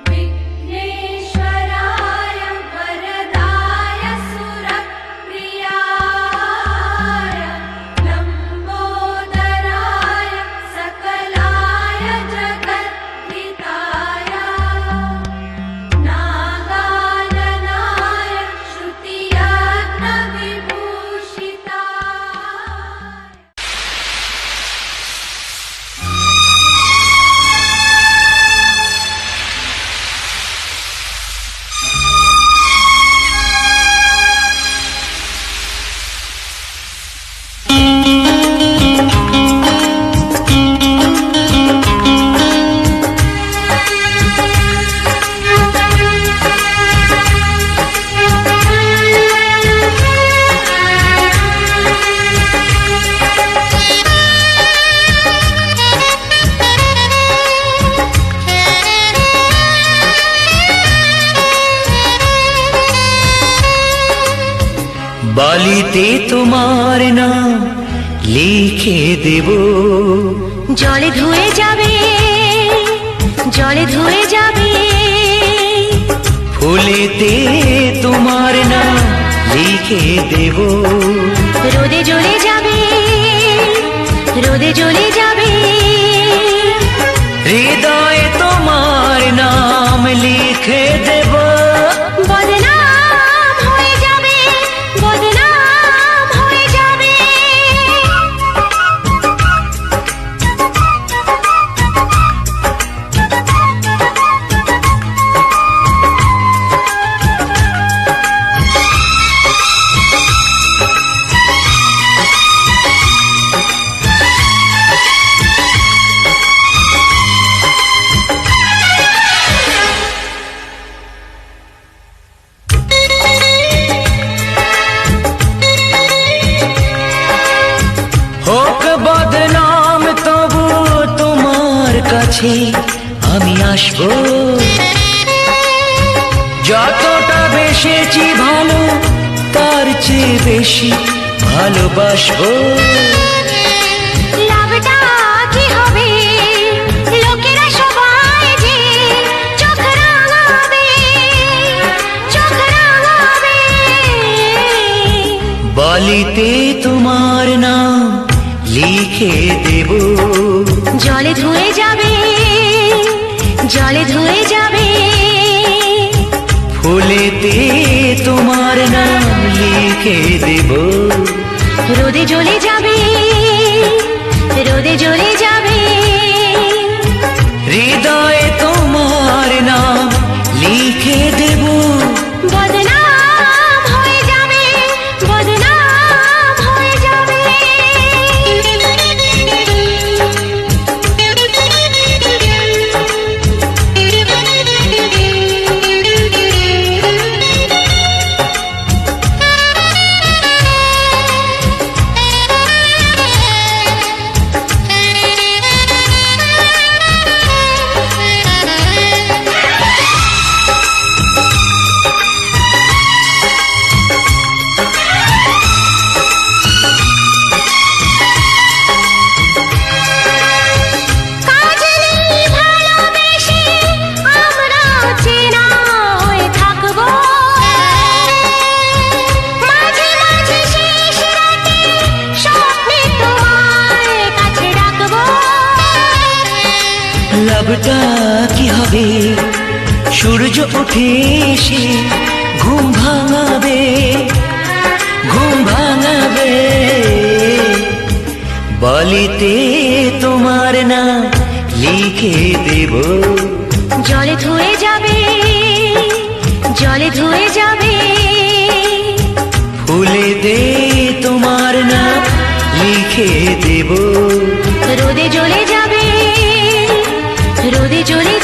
विघ्नेश्वराय वरदाय सुरप्रियाय लम्बोदराय सकलाय जगद्धिताय नागाननाय श्रुतियज्ञविभूषिताय। বালিতে তোমার নাম লিখে দেব, জলে ধুয়ে যাবে, জলে ধুয়ে যাবে, ফুলেতে তোমার নাম লিখে দেব, রোদে জ্বলে যাবে, রোদে জ্বলে যাবে, হৃদয়ে তোমার নাম লিখে দেব। বদনাম হয়ে যাবে, বদনাম হয়ে যাবে। হোক বদনাম তবু তোমার কাছে আমি আসবো, যতটা বেসেছি ভালো তার চেয়ে বেশি ভালোবাসবো। লাভটা কি হবে, লোকেরা সবাই যে চোখ রাঙাবে, চোখ রাঙাবে। বালিতে তোমার নাম লিখে দেব, জলে ধুয়ে যাবে, জলে ধুয়ে যাবে, ফুলেতে তোমার নাম লিখে দেব, রোদে জ্বলে যাবে, রোদে জ্বলে যাবে, হৃদয়ে তোমার নাম লিখে দেব। বদনাম হয়ে যাবে, বদনাম হয়ে যাবে। লাভটা কি হবে, সূর্য উঠে এসে ঘুম ভাঙাবে, ঘুম ভাঙাবে। বালিতে তোমার নাম লিখে দেব, জলে ধুয়ে যাবে, জলে ধুয়ে যাবে, ফুলেতে তোমার নাম লিখে দেব, রোদে জ্বলে যাবে, রোদে জ্বলে